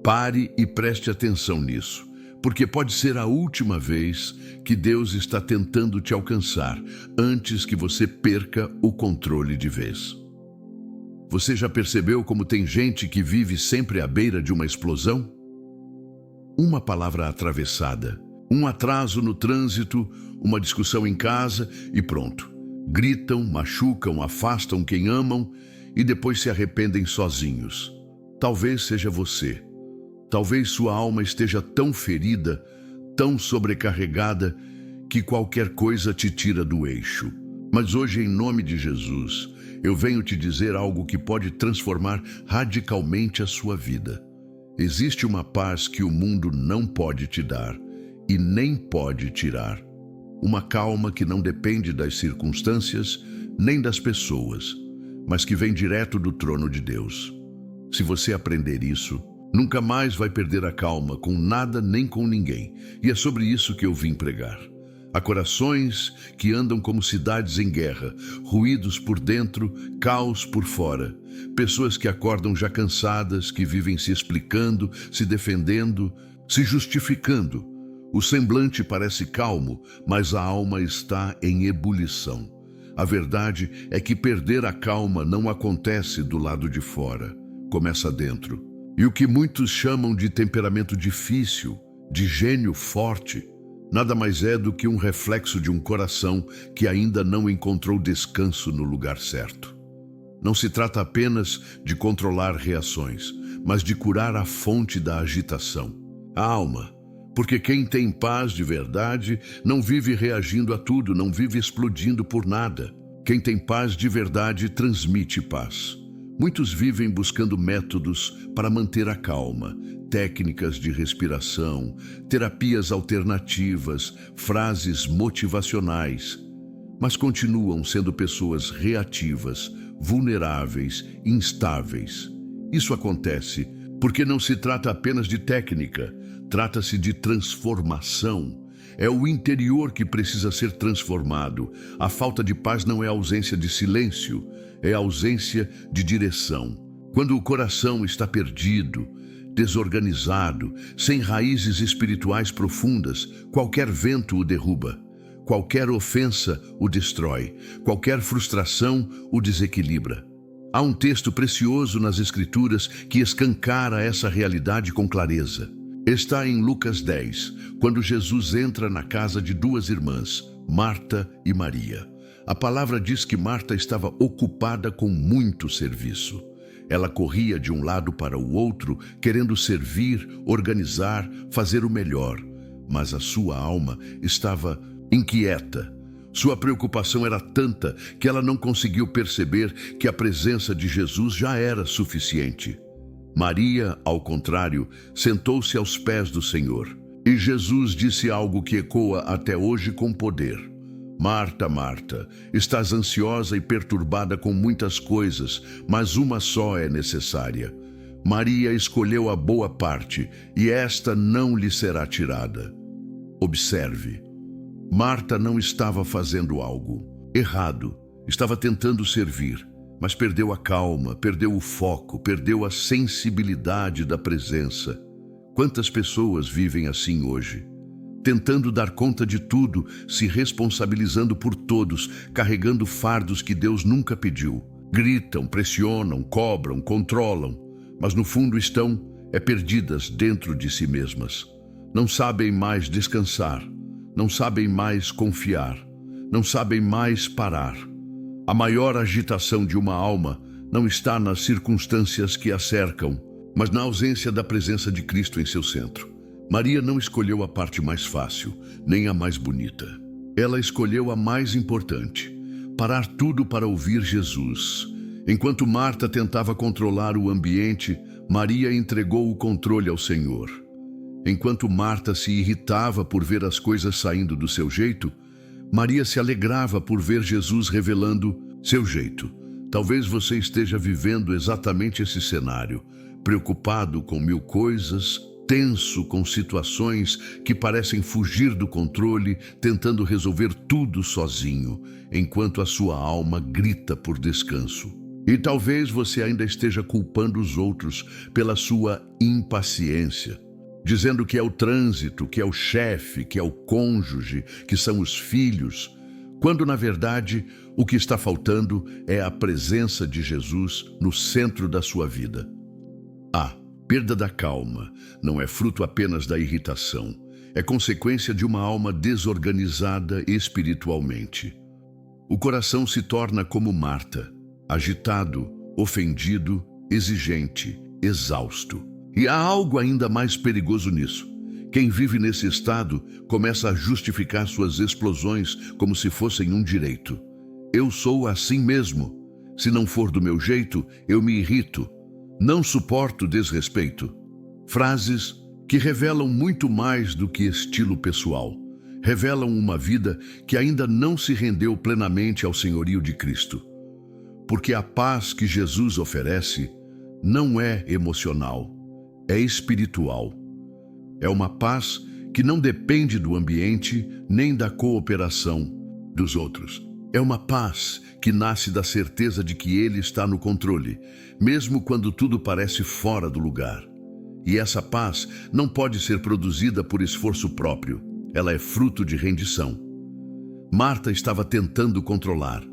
Pare e preste atenção nisso, porque pode ser a última vez que Deus está tentando te alcançar antes que você perca o controle de vez. Você já percebeu como tem gente que vive sempre à beira de uma explosão? Uma palavra atravessada, um atraso no trânsito, uma discussão em casa e pronto. Gritam, machucam, afastam quem amam e depois se arrependem sozinhos. Talvez seja você. Talvez sua alma esteja tão ferida, tão sobrecarregada, que qualquer coisa te tira do eixo. Mas hoje, em nome de Jesus, eu venho te dizer algo que pode transformar radicalmente a sua vida. Existe uma paz que o mundo não pode te dar e nem pode tirar. Uma calma que não depende das circunstâncias nem das pessoas, mas que vem direto do trono de Deus. Se você aprender isso, nunca mais vai perder a calma com nada nem com ninguém. E é sobre isso que eu vim pregar. Há corações que andam como cidades em guerra, ruídos por dentro, caos por fora. Pessoas que acordam já cansadas, que vivem se explicando, se defendendo, se justificando. O semblante parece calmo, mas a alma está em ebulição. A verdade é que perder a calma não acontece do lado de fora, começa dentro. E o que muitos chamam de temperamento difícil, de gênio forte, nada mais é do que um reflexo de um coração que ainda não encontrou descanso no lugar certo. Não se trata apenas de controlar reações, mas de curar a fonte da agitação, a alma. Porque quem tem paz de verdade não vive reagindo a tudo, não vive explodindo por nada. Quem tem paz de verdade transmite paz. Muitos vivem buscando métodos para manter a calma, técnicas de respiração, terapias alternativas, frases motivacionais, mas continuam sendo pessoas reativas, vulneráveis, instáveis. Isso acontece porque não se trata apenas de técnica, trata-se de transformação. É o interior que precisa ser transformado. A falta de paz não é ausência de silêncio, é ausência de direção. Quando o coração está perdido, desorganizado, sem raízes espirituais profundas, qualquer vento o derruba, qualquer ofensa o destrói, qualquer frustração o desequilibra. Há um texto precioso nas Escrituras que escancara essa realidade com clareza. Está em Lucas 10, quando Jesus entra na casa de duas irmãs, Marta e Maria. A palavra diz que Marta estava ocupada com muito serviço. Ela corria de um lado para o outro, querendo servir, organizar, fazer o melhor. Mas a sua alma estava inquieta. Sua preocupação era tanta que ela não conseguiu perceber que a presença de Jesus já era suficiente. Maria, ao contrário, sentou-se aos pés do Senhor. E Jesus disse algo que ecoa até hoje com poder. Marta, Marta, estás ansiosa e perturbada com muitas coisas, mas uma só é necessária. Maria escolheu a boa parte, e esta não lhe será tirada. Observe. Marta não estava fazendo algo errado, estava tentando servir, mas perdeu a calma, perdeu o foco, perdeu a sensibilidade da presença. Quantas pessoas vivem assim hoje? Tentando dar conta de tudo, se responsabilizando por todos, carregando fardos que Deus nunca pediu. Gritam, pressionam, cobram, controlam, mas no fundo estão perdidas dentro de si mesmas. Não sabem mais descansar, não sabem mais confiar, não sabem mais parar. A maior agitação de uma alma não está nas circunstâncias que a cercam, mas na ausência da presença de Cristo em seu centro. Maria não escolheu a parte mais fácil, nem a mais bonita. Ela escolheu a mais importante, parar tudo para ouvir Jesus. Enquanto Marta tentava controlar o ambiente, Maria entregou o controle ao Senhor. Enquanto Marta se irritava por ver as coisas saindo do seu jeito, Maria se alegrava por ver Jesus revelando seu jeito. Talvez você esteja vivendo exatamente esse cenário, preocupado com mil coisas, tenso com situações que parecem fugir do controle, tentando resolver tudo sozinho, enquanto a sua alma grita por descanso. E talvez você ainda esteja culpando os outros pela sua impaciência, dizendo que é o trânsito, que é o chefe, que é o cônjuge, que são os filhos, quando na verdade o que está faltando é a presença de Jesus no centro da sua vida. A perda da calma não é fruto apenas da irritação, é consequência de uma alma desorganizada espiritualmente. O coração se torna como Marta, agitado, ofendido, exigente, exausto. E há algo ainda mais perigoso nisso. Quem vive nesse estado começa a justificar suas explosões como se fossem um direito. Eu sou assim mesmo. Se não for do meu jeito, eu me irrito. Não suporto desrespeito. Frases que revelam muito mais do que estilo pessoal. Revelam uma vida que ainda não se rendeu plenamente ao senhorio de Cristo. Porque a paz que Jesus oferece não é emocional, é espiritual. É uma paz que não depende do ambiente nem da cooperação dos outros. É uma paz que nasce da certeza de que Ele está no controle, mesmo quando tudo parece fora do lugar. E essa paz não pode ser produzida por esforço próprio. Ela é fruto de rendição. Marta estava tentando controlar.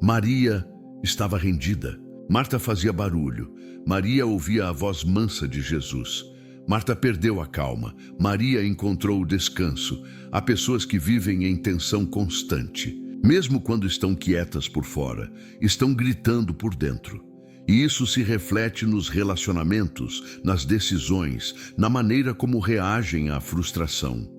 Maria estava rendida. Marta fazia barulho. Maria ouvia a voz mansa de Jesus. Marta perdeu a calma. Maria encontrou o descanso. Há pessoas que vivem em tensão constante. Mesmo quando estão quietas por fora, estão gritando por dentro. E isso se reflete nos relacionamentos, nas decisões, na maneira como reagem à frustração.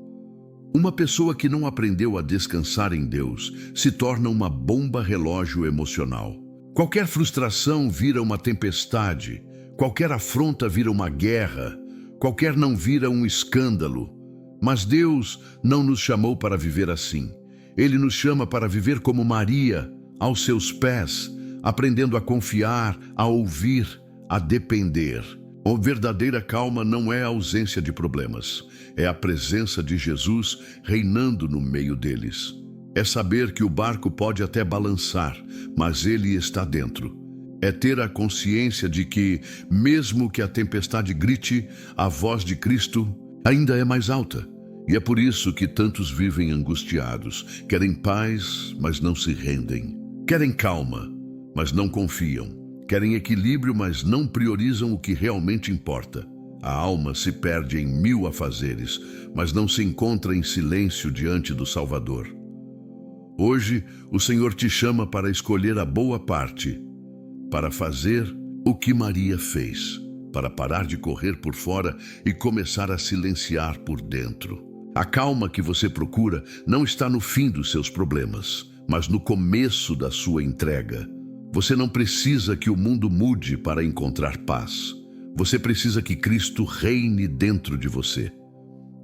Uma pessoa que não aprendeu a descansar em Deus se torna uma bomba relógio emocional. Qualquer frustração vira uma tempestade, qualquer afronta vira uma guerra, qualquer não vira um escândalo. Mas Deus não nos chamou para viver assim. Ele nos chama para viver como Maria, aos seus pés, aprendendo a confiar, a ouvir, a depender. A verdadeira calma não é a ausência de problemas, é a presença de Jesus reinando no meio deles. É saber que o barco pode até balançar, mas ele está dentro. É ter a consciência de que, mesmo que a tempestade grite, a voz de Cristo ainda é mais alta. E é por isso que tantos vivem angustiados, querem paz, mas não se rendem. Querem calma, mas não confiam. Querem equilíbrio, mas não priorizam o que realmente importa. A alma se perde em 1000 afazeres, mas não se encontra em silêncio diante do Salvador. Hoje, o Senhor te chama para escolher a boa parte, para fazer o que Maria fez, para parar de correr por fora e começar a silenciar por dentro. A calma que você procura não está no fim dos seus problemas, mas no começo da sua entrega. Você não precisa que o mundo mude para encontrar paz. Você precisa que Cristo reine dentro de você.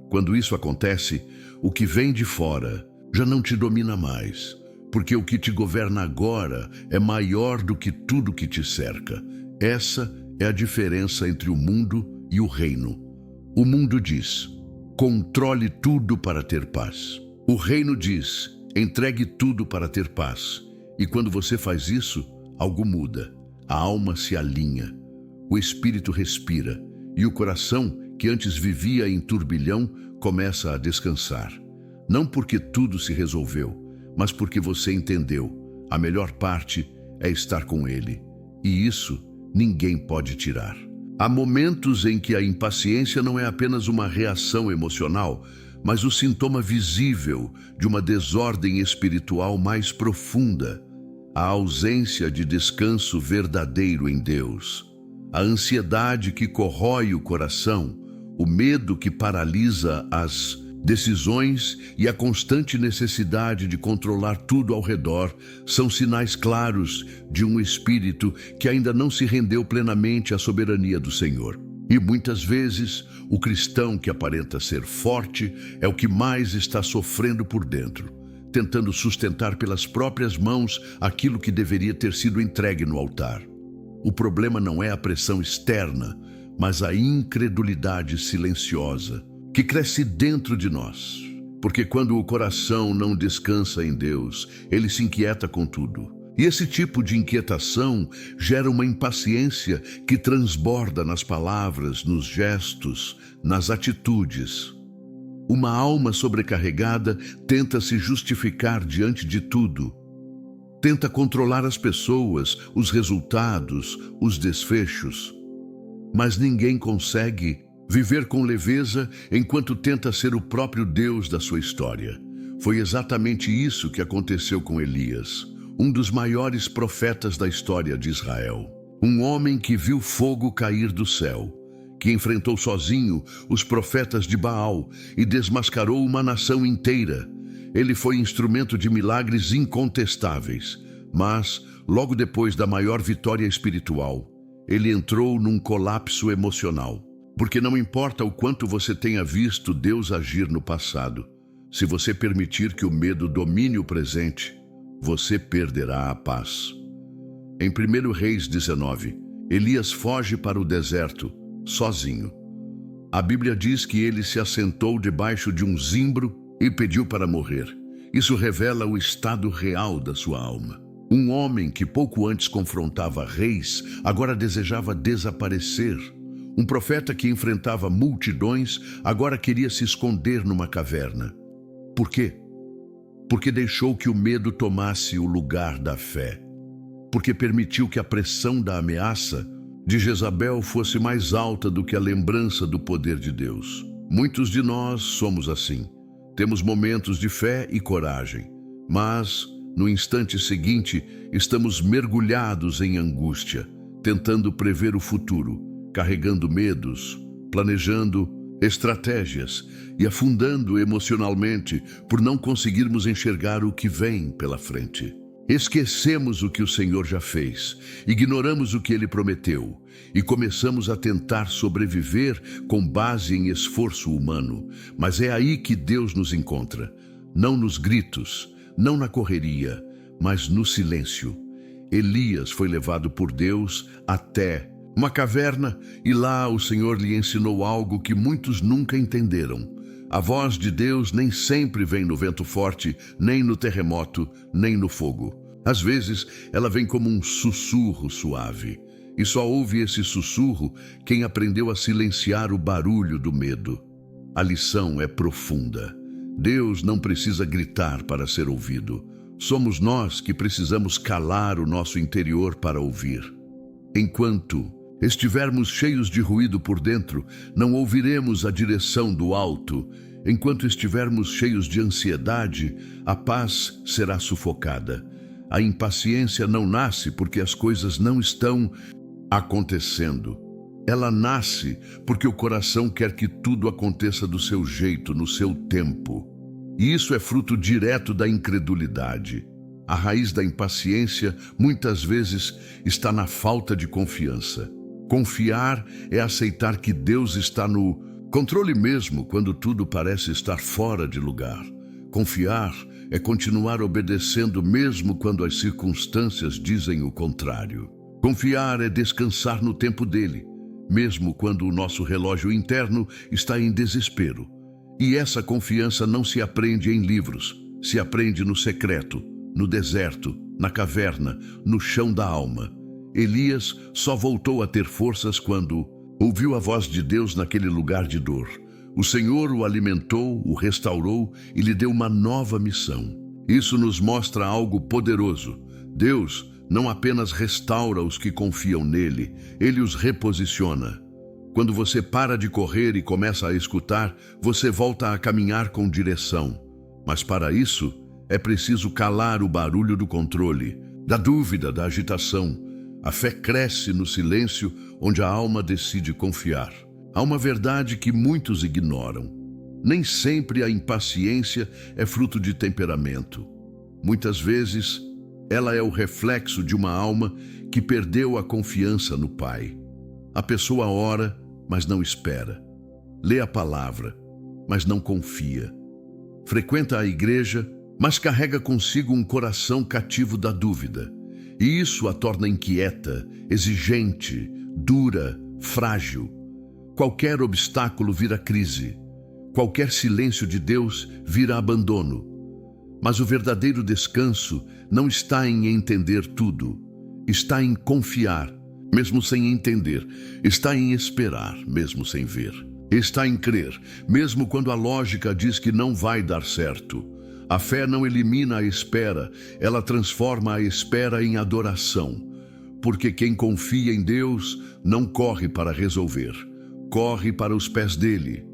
Quando isso acontece, o que vem de fora já não te domina mais, porque o que te governa agora é maior do que tudo que te cerca. Essa é a diferença entre o mundo e o reino. O mundo diz: controle tudo para ter paz. O reino diz: entregue tudo para ter paz. E quando você faz isso, algo muda. A alma se alinha, o espírito respira e o coração, que antes vivia em turbilhão, começa a descansar. Não porque tudo se resolveu, mas porque você entendeu. A melhor parte é estar com Ele. E isso ninguém pode tirar. Há momentos em que a impaciência não é apenas uma reação emocional, mas o sintoma visível de uma desordem espiritual mais profunda. A ausência de descanso verdadeiro em Deus. A ansiedade que corrói o coração, o medo que paralisa as decisões e a constante necessidade de controlar tudo ao redor são sinais claros de um espírito que ainda não se rendeu plenamente à soberania do Senhor. E muitas vezes, o cristão que aparenta ser forte é o que mais está sofrendo por dentro, tentando sustentar pelas próprias mãos aquilo que deveria ter sido entregue no altar. O problema não é a pressão externa, mas a incredulidade silenciosa que cresce dentro de nós. Porque quando o coração não descansa em Deus, ele se inquieta com tudo. E esse tipo de inquietação gera uma impaciência que transborda nas palavras, nos gestos, nas atitudes. Uma alma sobrecarregada tenta se justificar diante de tudo. Tenta controlar as pessoas, os resultados, os desfechos. Mas ninguém consegue viver com leveza enquanto tenta ser o próprio Deus da sua história. Foi exatamente isso que aconteceu com Elias, um dos maiores profetas da história de Israel. Um homem que viu fogo cair do céu, que enfrentou sozinho os profetas de Baal e desmascarou uma nação inteira. Ele foi instrumento de milagres incontestáveis, mas, logo depois da maior vitória espiritual, ele entrou num colapso emocional. Porque não importa o quanto você tenha visto Deus agir no passado, se você permitir que o medo domine o presente, você perderá a paz. Em 1 Reis 19, Elias foge para o deserto, sozinho. A Bíblia diz que ele se assentou debaixo de um zimbro e pediu para morrer. Isso revela o estado real da sua alma. Um homem que pouco antes confrontava reis, agora desejava desaparecer. Um profeta que enfrentava multidões, agora queria se esconder numa caverna. Por quê? Porque deixou que o medo tomasse o lugar da fé. Porque permitiu que a pressão da ameaça de Jezabel fosse mais alta do que a lembrança do poder de Deus. Muitos de nós somos assim. Temos momentos de fé e coragem, mas, no instante seguinte, estamos mergulhados em angústia, tentando prever o futuro, carregando medos, planejando estratégias e afundando emocionalmente por não conseguirmos enxergar o que vem pela frente. Esquecemos o que o Senhor já fez, ignoramos o que Ele prometeu e começamos a tentar sobreviver com base em esforço humano. Mas é aí que Deus nos encontra, não nos gritos, não na correria, mas no silêncio. Elias foi levado por Deus até uma caverna e lá o Senhor lhe ensinou algo que muitos nunca entenderam. A voz de Deus nem sempre vem no vento forte, nem no terremoto, nem no fogo. Às vezes, ela vem como um sussurro suave. E só ouve esse sussurro quem aprendeu a silenciar o barulho do medo. A lição é profunda. Deus não precisa gritar para ser ouvido. Somos nós que precisamos calar o nosso interior para ouvir. Enquanto estivermos cheios de ruído por dentro, não ouviremos a direção do alto. Enquanto estivermos cheios de ansiedade, a paz será sufocada. A impaciência não nasce porque as coisas não estão acontecendo. Ela nasce porque o coração quer que tudo aconteça do seu jeito, no seu tempo. E isso é fruto direto da incredulidade. A raiz da impaciência, muitas vezes, está na falta de confiança. Confiar é aceitar que Deus está no controle mesmo quando tudo parece estar fora de lugar. Confiar é continuar obedecendo mesmo quando as circunstâncias dizem o contrário. Confiar é descansar no tempo dele, mesmo quando o nosso relógio interno está em desespero. E essa confiança não se aprende em livros, se aprende no secreto, no deserto, na caverna, no chão da alma. Elias só voltou a ter forças quando ouviu a voz de Deus naquele lugar de dor. O Senhor o alimentou, o restaurou e lhe deu uma nova missão. Isso nos mostra algo poderoso. Deus não apenas restaura os que confiam nele, ele os reposiciona. Quando você para de correr e começa a escutar, você volta a caminhar com direção. Mas para isso, é preciso calar o barulho do controle, da dúvida, da agitação. A fé cresce no silêncio onde a alma decide confiar. Há uma verdade que muitos ignoram. Nem sempre a impaciência é fruto de temperamento. Muitas vezes, ela é o reflexo de uma alma que perdeu a confiança no Pai. A pessoa ora, mas não espera. Lê a palavra, mas não confia. Frequenta a igreja, mas carrega consigo um coração cativo da dúvida. E isso a torna inquieta, exigente, dura, frágil. Qualquer obstáculo vira crise. Qualquer silêncio de Deus vira abandono. Mas o verdadeiro descanso não está em entender tudo, está em confiar, mesmo sem entender, está em esperar, mesmo sem ver, está em crer, mesmo quando a lógica diz que não vai dar certo. A fé não elimina a espera, ela transforma a espera em adoração, porque quem confia em Deus não corre para resolver, corre para os pés dele.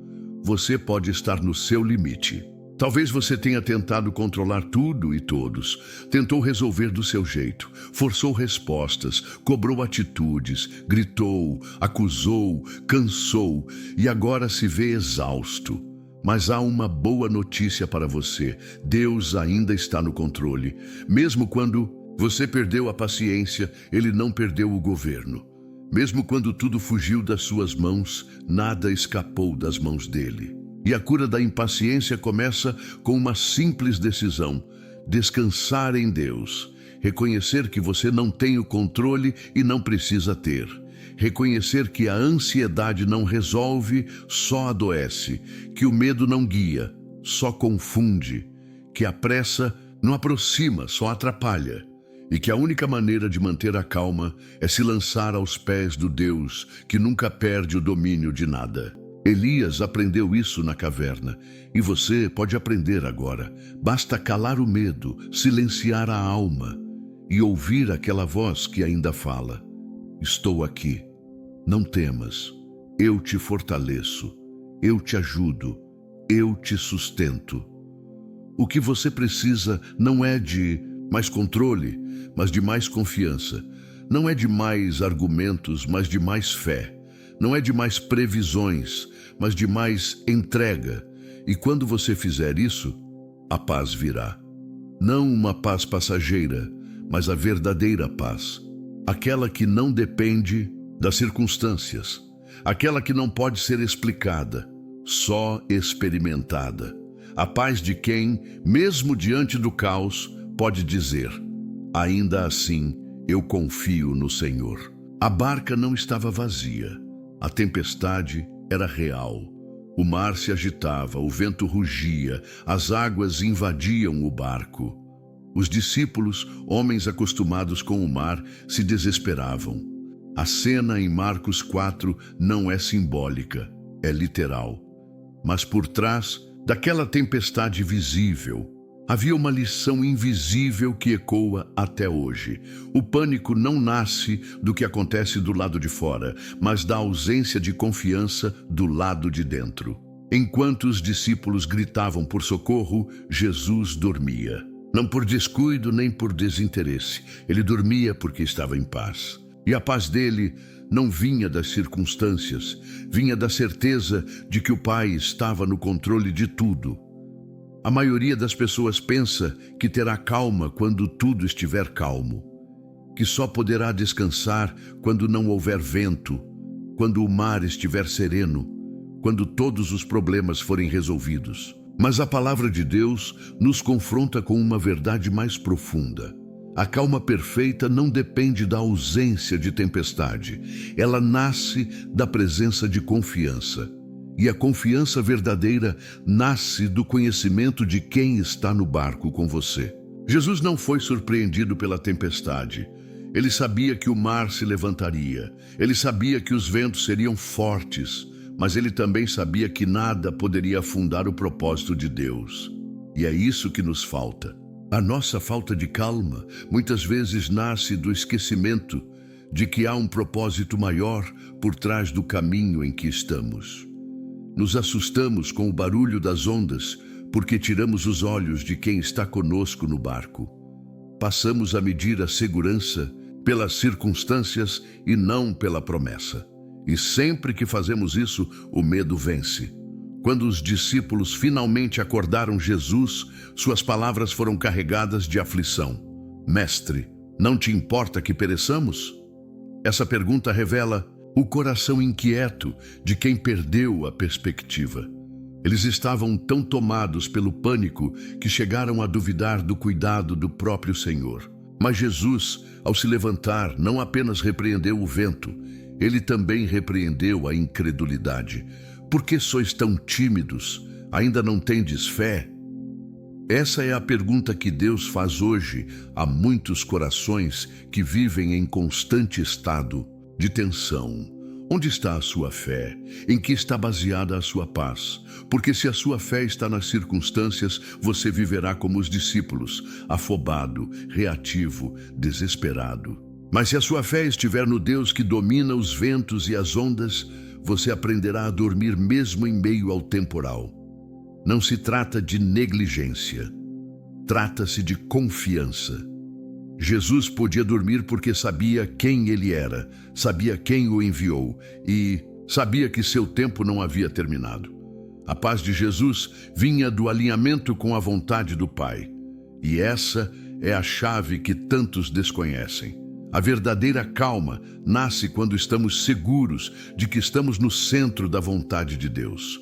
Você pode estar no seu limite. Talvez você tenha tentado controlar tudo e todos, tentou resolver do seu jeito, forçou respostas, cobrou atitudes, gritou, acusou, cansou e agora se vê exausto. Mas há uma boa notícia para você: Deus ainda está no controle. Mesmo quando você perdeu a paciência, Ele não perdeu o governo. Mesmo quando tudo fugiu das suas mãos, nada escapou das mãos dele. E a cura da impaciência começa com uma simples decisão: descansar em Deus. Reconhecer que você não tem o controle e não precisa ter. Reconhecer que a ansiedade não resolve, só adoece. Que o medo não guia, só confunde. Que a pressa não aproxima, só atrapalha. E que a única maneira de manter a calma é se lançar aos pés do Deus que nunca perde o domínio de nada. Elias aprendeu isso na caverna, e você pode aprender agora. Basta calar o medo, silenciar a alma e ouvir aquela voz que ainda fala: estou aqui, não temas, eu te fortaleço, eu te ajudo, eu te sustento. O que você precisa não é de mais controle, mas de mais confiança. Não é de mais argumentos, mas de mais fé. Não é de mais previsões, mas de mais entrega. E quando você fizer isso, a paz virá. Não uma paz passageira, mas a verdadeira paz. Aquela que não depende das circunstâncias. Aquela que não pode ser explicada, só experimentada. A paz de quem, mesmo diante do caos, pode dizer: ainda assim, eu confio no Senhor. A barca não estava vazia. A tempestade era real. O mar se agitava, o vento rugia, as águas invadiam o barco. Os discípulos, homens acostumados com o mar, se desesperavam. A cena em Marcos 4 não é simbólica, é literal. Mas por trás daquela tempestade visível, havia uma lição invisível que ecoa até hoje. O pânico não nasce do que acontece do lado de fora, mas da ausência de confiança do lado de dentro. Enquanto os discípulos gritavam por socorro, Jesus dormia. Não por descuido nem por desinteresse. Ele dormia porque estava em paz. E a paz dele não vinha das circunstâncias, vinha da certeza de que o Pai estava no controle de tudo. A maioria das pessoas pensa que terá calma quando tudo estiver calmo, que só poderá descansar quando não houver vento, quando o mar estiver sereno, quando todos os problemas forem resolvidos. Mas a palavra de Deus nos confronta com uma verdade mais profunda. A calma perfeita não depende da ausência de tempestade, ela nasce da presença de confiança. E a confiança verdadeira nasce do conhecimento de quem está no barco com você. Jesus não foi surpreendido pela tempestade. Ele sabia que o mar se levantaria. Ele sabia que os ventos seriam fortes. Mas ele também sabia que nada poderia afundar o propósito de Deus. E é isso que nos falta. A nossa falta de calma muitas vezes nasce do esquecimento de que há um propósito maior por trás do caminho em que estamos. Nos assustamos com o barulho das ondas porque tiramos os olhos de quem está conosco no barco. Passamos a medir a segurança pelas circunstâncias e não pela promessa. E sempre que fazemos isso, o medo vence. Quando os discípulos finalmente acordaram Jesus, suas palavras foram carregadas de aflição. Mestre, não te importa que pereçamos? Essa pergunta revela o coração inquieto de quem perdeu a perspectiva. Eles estavam tão tomados pelo pânico que chegaram a duvidar do cuidado do próprio Senhor. Mas Jesus, ao se levantar, não apenas repreendeu o vento, ele também repreendeu a incredulidade. Por que sois tão tímidos? Ainda não tendes fé? Essa é a pergunta que Deus faz hoje a muitos corações que vivem em constante estado de tensão. Onde está a sua fé? Em que está baseada a sua paz? Porque se a sua fé está nas circunstâncias, você viverá como os discípulos, afobado, reativo, desesperado. Mas se a sua fé estiver no Deus que domina os ventos e as ondas, você aprenderá a dormir mesmo em meio ao temporal. Não se trata de negligência, trata-se de confiança. Jesus podia dormir porque sabia quem ele era, sabia quem o enviou e sabia que seu tempo não havia terminado. A paz de Jesus vinha do alinhamento com a vontade do Pai. E essa é a chave que tantos desconhecem. A verdadeira calma nasce quando estamos seguros de que estamos no centro da vontade de Deus.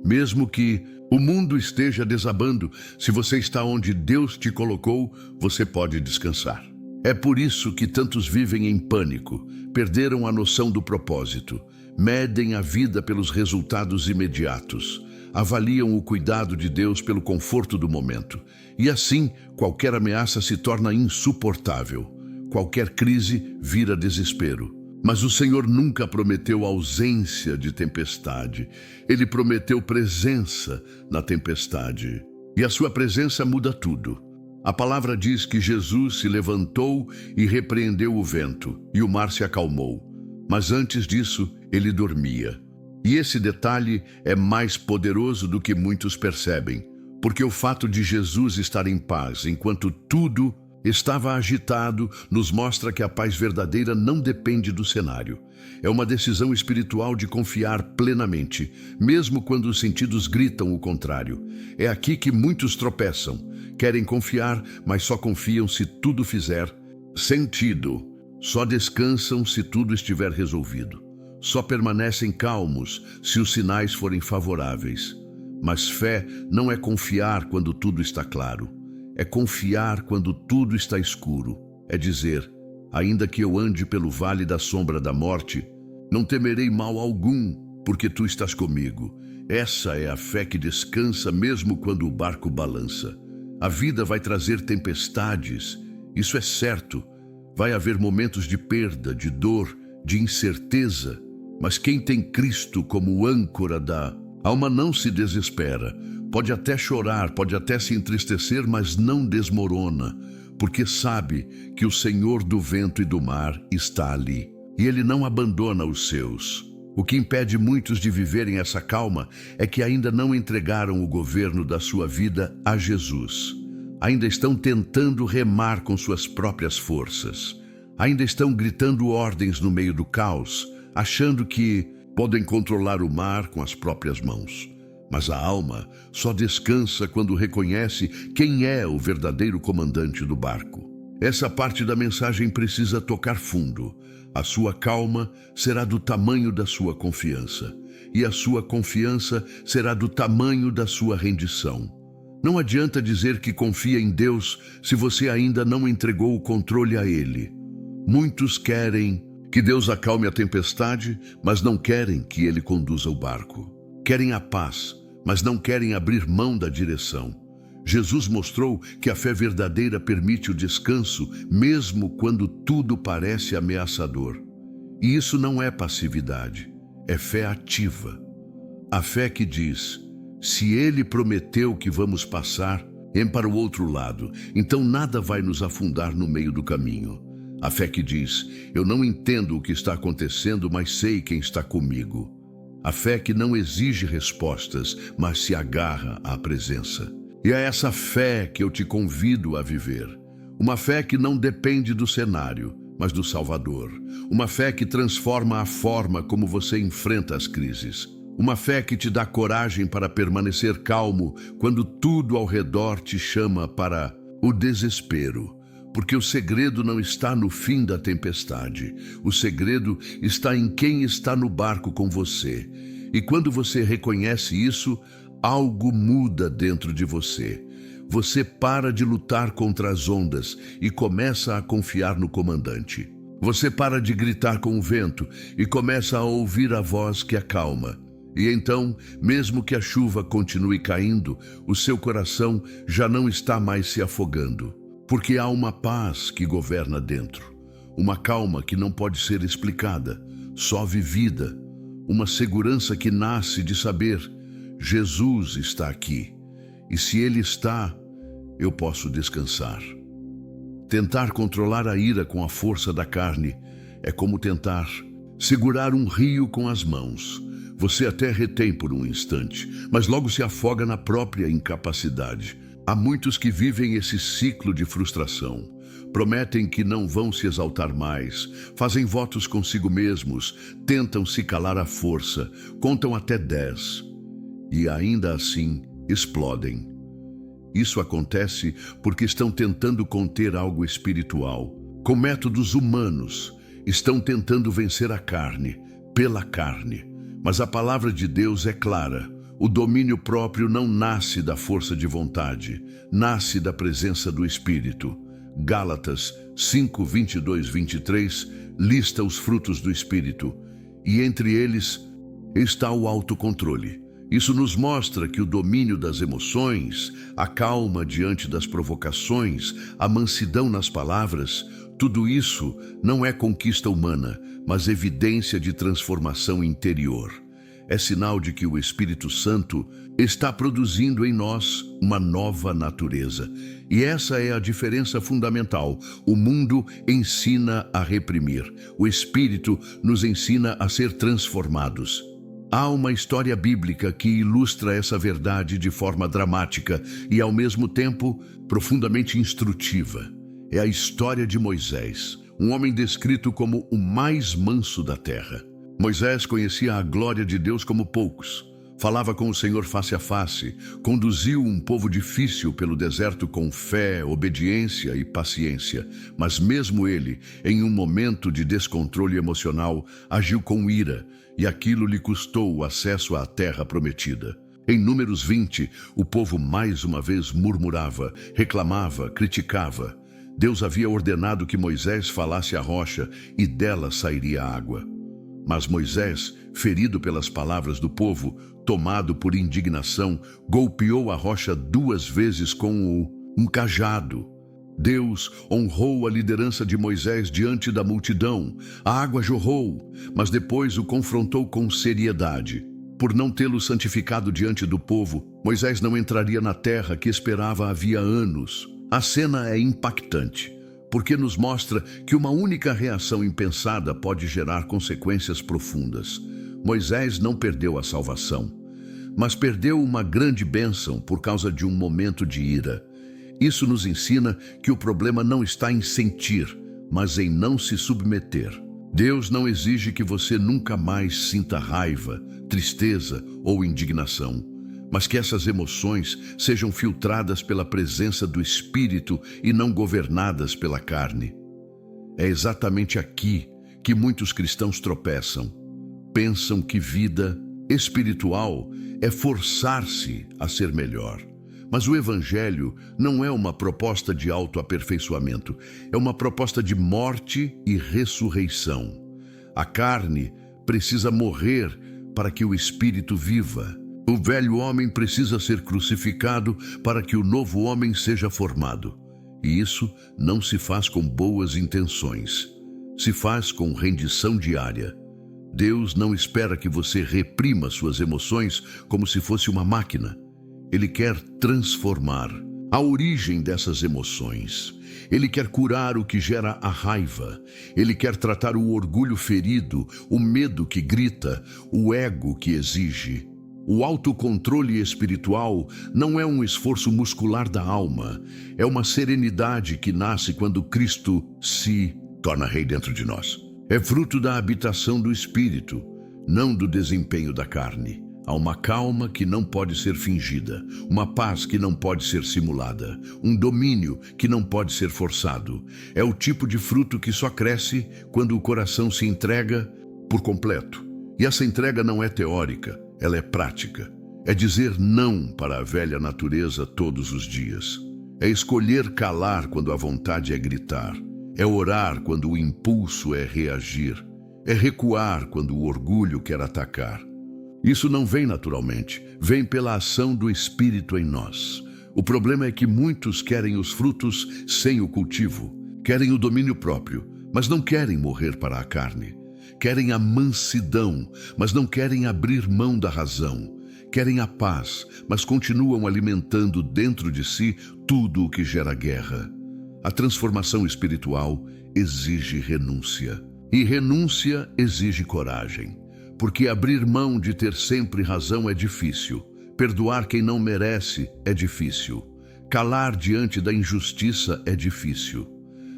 Mesmo que o mundo esteja desabando, se você está onde Deus te colocou, você pode descansar. É por isso que tantos vivem em pânico, perderam a noção do propósito, medem a vida pelos resultados imediatos, avaliam o cuidado de Deus pelo conforto do momento. E assim, qualquer ameaça se torna insuportável. Qualquer crise vira desespero. Mas o Senhor nunca prometeu ausência de tempestade. Ele prometeu presença na tempestade. E a sua presença muda tudo. A palavra diz que Jesus se levantou e repreendeu o vento, e o mar se acalmou. Mas antes disso, ele dormia. E esse detalhe é mais poderoso do que muitos percebem, porque o fato de Jesus estar em paz enquanto tudo estava agitado nos mostra que a paz verdadeira não depende do cenário. É uma decisão espiritual de confiar plenamente, mesmo quando os sentidos gritam o contrário. É aqui que muitos tropeçam. Querem confiar, mas só confiam se tudo fizer sentido. Só descansam se tudo estiver resolvido. Só permanecem calmos se os sinais forem favoráveis. Mas fé não é confiar quando tudo está claro. É confiar quando tudo está escuro. É dizer, ainda que eu ande pelo vale da sombra da morte, não temerei mal algum, porque tu estás comigo. Essa é a fé que descansa mesmo quando o barco balança. A vida vai trazer tempestades, isso é certo. Vai haver momentos de perda, de dor, de incerteza. Mas quem tem Cristo como âncora da alma não se desespera. Pode até chorar, pode até se entristecer, mas não desmorona, porque sabe que o Senhor do vento e do mar está ali. E Ele não abandona os seus. O que impede muitos de viverem essa calma é que ainda não entregaram o governo da sua vida a Jesus. Ainda estão tentando remar com suas próprias forças. Ainda estão gritando ordens no meio do caos, achando que podem controlar o mar com as próprias mãos. Mas a alma só descansa quando reconhece quem é o verdadeiro comandante do barco. Essa parte da mensagem precisa tocar fundo. A sua calma será do tamanho da sua confiança, e a sua confiança será do tamanho da sua rendição. Não adianta dizer que confia em Deus se você ainda não entregou o controle a Ele. Muitos querem que Deus acalme a tempestade, mas não querem que Ele conduza o barco. Querem a paz, mas não querem abrir mão da direção. Jesus mostrou que a fé verdadeira permite o descanso, mesmo quando tudo parece ameaçador. E isso não é passividade, é fé ativa. A fé que diz, se Ele prometeu que vamos passar, para o outro lado, então nada vai nos afundar no meio do caminho. A fé que diz, eu não entendo o que está acontecendo, mas sei quem está comigo. A fé que não exige respostas, mas se agarra à presença. E é essa fé que eu te convido a viver. Uma fé que não depende do cenário, mas do Salvador. Uma fé que transforma a forma como você enfrenta as crises. Uma fé que te dá coragem para permanecer calmo quando tudo ao redor te chama para o desespero. Porque o segredo não está no fim da tempestade. O segredo está em quem está no barco com você. E quando você reconhece isso, algo muda dentro de você. Você para de lutar contra as ondas e começa a confiar no comandante. Você para de gritar com o vento e começa a ouvir a voz que acalma. E então, mesmo que a chuva continue caindo, o seu coração já não está mais se afogando, porque há uma paz que governa dentro, uma calma que não pode ser explicada, só vivida, uma segurança que nasce de saber: Jesus está aqui, e se Ele está, eu posso descansar. Tentar controlar a ira com a força da carne é como tentar segurar um rio com as mãos. Você até retém por um instante, mas logo se afoga na própria incapacidade. Há muitos que vivem esse ciclo de frustração. Prometem que não vão se exaltar mais, fazem votos consigo mesmos, tentam se calar à força, contam até 10 e ainda assim explodem. Isso acontece porque estão tentando conter algo espiritual. Com métodos humanos, estão tentando vencer a carne, pela carne. Mas a palavra de Deus é clara. O domínio próprio não nasce da força de vontade, nasce da presença do Espírito. Gálatas 5, 22, 23 lista os frutos do Espírito, e entre eles está o autocontrole. Isso nos mostra que o domínio das emoções, a calma diante das provocações, a mansidão nas palavras, tudo isso não é conquista humana, mas evidência de transformação interior. É sinal de que o Espírito Santo está produzindo em nós uma nova natureza. E essa é a diferença fundamental. O mundo ensina a reprimir. O Espírito nos ensina a ser transformados. Há uma história bíblica que ilustra essa verdade de forma dramática e, ao mesmo tempo, profundamente instrutiva. É a história de Moisés, um homem descrito como o mais manso da terra. Moisés conhecia a glória de Deus como poucos. Falava com o Senhor face a face, conduziu um povo difícil pelo deserto com fé, obediência e paciência. Mas mesmo ele, em um momento de descontrole emocional, agiu com ira, e aquilo lhe custou o acesso à terra prometida. Em Números 20, o povo mais uma vez murmurava, reclamava, criticava. Deus havia ordenado que Moisés falasse à rocha e dela sairia água. Mas Moisés, ferido pelas palavras do povo, tomado por indignação, golpeou a rocha 2 vezes com um cajado. Deus honrou a liderança de Moisés diante da multidão. A água jorrou, mas depois o confrontou com seriedade. Por não tê-lo santificado diante do povo, Moisés não entraria na terra que esperava havia anos. A cena é impactante, porque nos mostra que uma única reação impensada pode gerar consequências profundas. Moisés não perdeu a salvação, mas perdeu uma grande bênção por causa de um momento de ira. Isso nos ensina que o problema não está em sentir, mas em não se submeter. Deus não exige que você nunca mais sinta raiva, tristeza ou indignação, mas que essas emoções sejam filtradas pela presença do Espírito e não governadas pela carne. É exatamente aqui que muitos cristãos tropeçam. Pensam que vida espiritual é forçar-se a ser melhor. Mas o Evangelho não é uma proposta de autoaperfeiçoamento, é uma proposta de morte e ressurreição. A carne precisa morrer para que o Espírito viva. O velho homem precisa ser crucificado para que o novo homem seja formado. E isso não se faz com boas intenções, se faz com rendição diária. Deus não espera que você reprima suas emoções como se fosse uma máquina. Ele quer transformar a origem dessas emoções. Ele quer curar o que gera a raiva. Ele quer tratar o orgulho ferido, o medo que grita, o ego que exige. O autocontrole espiritual não é um esforço muscular da alma. É uma serenidade que nasce quando Cristo se torna rei dentro de nós. É fruto da habitação do Espírito, não do desempenho da carne. Há uma calma que não pode ser fingida, uma paz que não pode ser simulada, um domínio que não pode ser forçado. É o tipo de fruto que só cresce quando o coração se entrega por completo. E essa entrega não é teórica, ela é prática. É dizer não para a velha natureza todos os dias. É escolher calar quando a vontade é gritar. É orar quando o impulso é reagir. É recuar quando o orgulho quer atacar. Isso não vem naturalmente, vem pela ação do Espírito em nós. O problema é que muitos querem os frutos sem o cultivo, querem o domínio próprio, mas não querem morrer para a carne. Querem a mansidão, mas não querem abrir mão da razão. Querem a paz, mas continuam alimentando dentro de si tudo o que gera guerra. A transformação espiritual exige renúncia. E renúncia exige coragem. Porque abrir mão de ter sempre razão é difícil. Perdoar quem não merece é difícil. Calar diante da injustiça é difícil.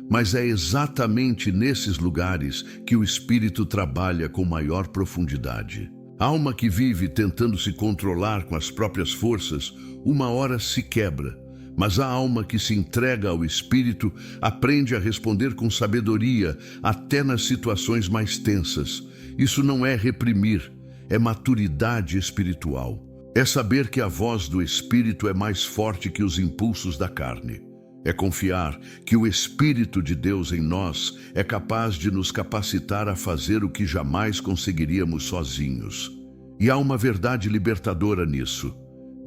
Mas é exatamente nesses lugares que o Espírito trabalha com maior profundidade. A alma que vive tentando se controlar com as próprias forças, uma hora se quebra. Mas a alma que se entrega ao Espírito aprende a responder com sabedoria até nas situações mais tensas. Isso não é reprimir, é maturidade espiritual. É saber que a voz do Espírito é mais forte que os impulsos da carne. É confiar que o Espírito de Deus em nós é capaz de nos capacitar a fazer o que jamais conseguiríamos sozinhos. E há uma verdade libertadora nisso.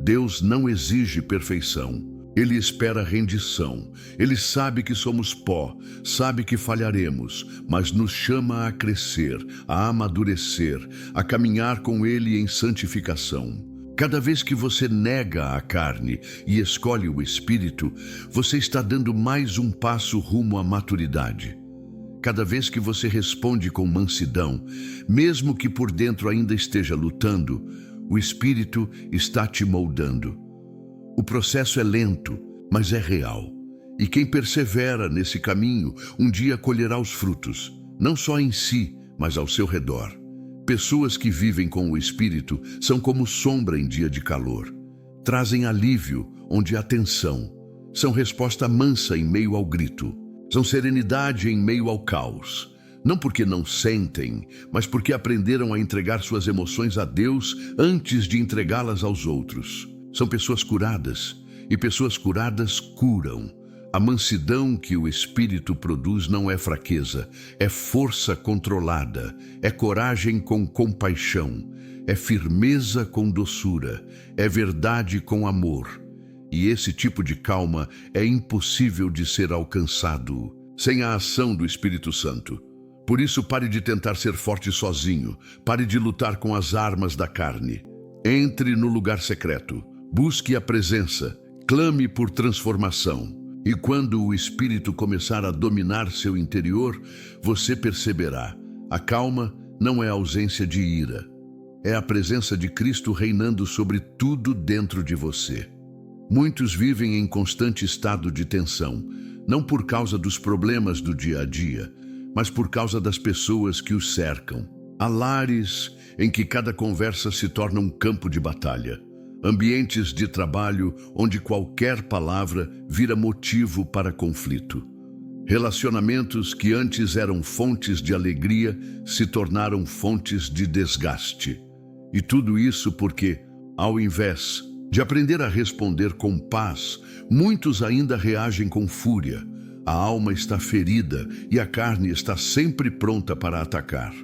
Deus não exige perfeição. Ele espera rendição. Ele sabe que somos pó, sabe que falharemos, mas nos chama a crescer, a amadurecer, a caminhar com Ele em santificação. Cada vez que você nega a carne e escolhe o Espírito, você está dando mais um passo rumo à maturidade. Cada vez que você responde com mansidão, mesmo que por dentro ainda esteja lutando, o Espírito está te moldando. O processo é lento, mas é real. E quem persevera nesse caminho, um dia colherá os frutos, não só em si, mas ao seu redor. Pessoas que vivem com o Espírito são como sombra em dia de calor. Trazem alívio onde há tensão. São resposta mansa em meio ao grito. São serenidade em meio ao caos. Não porque não sentem, mas porque aprenderam a entregar suas emoções a Deus antes de entregá-las aos outros. São pessoas curadas, e pessoas curadas curam. A mansidão que o Espírito produz não é fraqueza, é força controlada, é coragem com compaixão, é firmeza com doçura, é verdade com amor. E esse tipo de calma é impossível de ser alcançado sem a ação do Espírito Santo. Por isso, pare de tentar ser forte sozinho, pare de lutar com as armas da carne. Entre no lugar secreto. Busque a presença, clame por transformação. E quando o Espírito começar a dominar seu interior, você perceberá. A calma não é a ausência de ira. É a presença de Cristo reinando sobre tudo dentro de você. Muitos vivem em constante estado de tensão, não por causa dos problemas do dia a dia, mas por causa das pessoas que os cercam. Há lares em que cada conversa se torna um campo de batalha. Ambientes de trabalho onde qualquer palavra vira motivo para conflito. Relacionamentos que antes eram fontes de alegria se tornaram fontes de desgaste. E tudo isso porque, ao invés de aprender a responder com paz, muitos ainda reagem com fúria. A alma está ferida e a carne está sempre pronta para atacar.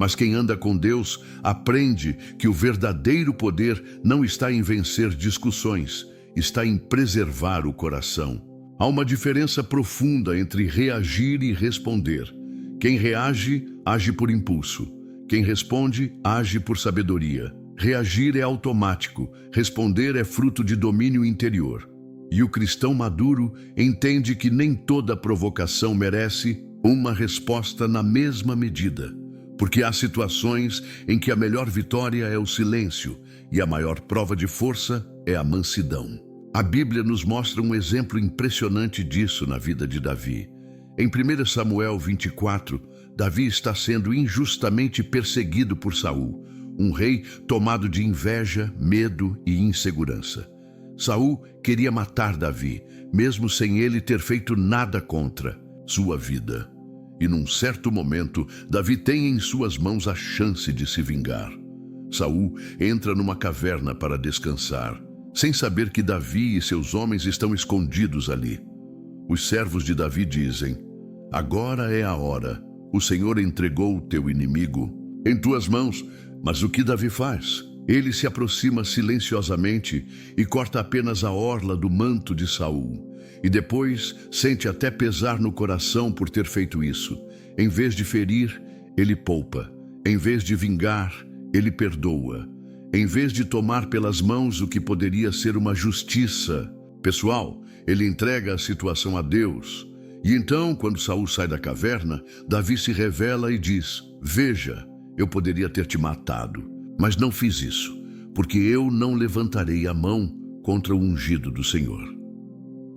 Mas quem anda com Deus aprende que o verdadeiro poder não está em vencer discussões, está em preservar o coração. Há uma diferença profunda entre reagir e responder. Quem reage, age por impulso. Quem responde, age por sabedoria. Reagir é automático, responder é fruto de domínio interior. E o cristão maduro entende que nem toda provocação merece uma resposta na mesma medida. Porque há situações em que a melhor vitória é o silêncio e a maior prova de força é a mansidão. A Bíblia nos mostra um exemplo impressionante disso na vida de Davi. Em 1 Samuel 24, Davi está sendo injustamente perseguido por Saul, um rei tomado de inveja, medo e insegurança. Saul queria matar Davi, mesmo sem ele ter feito nada contra sua vida. E num certo momento, Davi tem em suas mãos a chance de se vingar. Saul entra numa caverna para descansar, sem saber que Davi e seus homens estão escondidos ali. Os servos de Davi dizem: agora é a hora. O Senhor entregou o teu inimigo em tuas mãos. Mas o que Davi faz? Ele se aproxima silenciosamente e corta apenas a orla do manto de Saul. E depois sente até pesar no coração por ter feito isso. Em vez de ferir, ele poupa. Em vez de vingar, ele perdoa. Em vez de tomar pelas mãos o que poderia ser uma justiça pessoal, ele entrega a situação a Deus. E então, quando Saul sai da caverna, Davi se revela e diz: veja, eu poderia ter te matado, mas não fiz isso, porque eu não levantarei a mão contra o ungido do Senhor.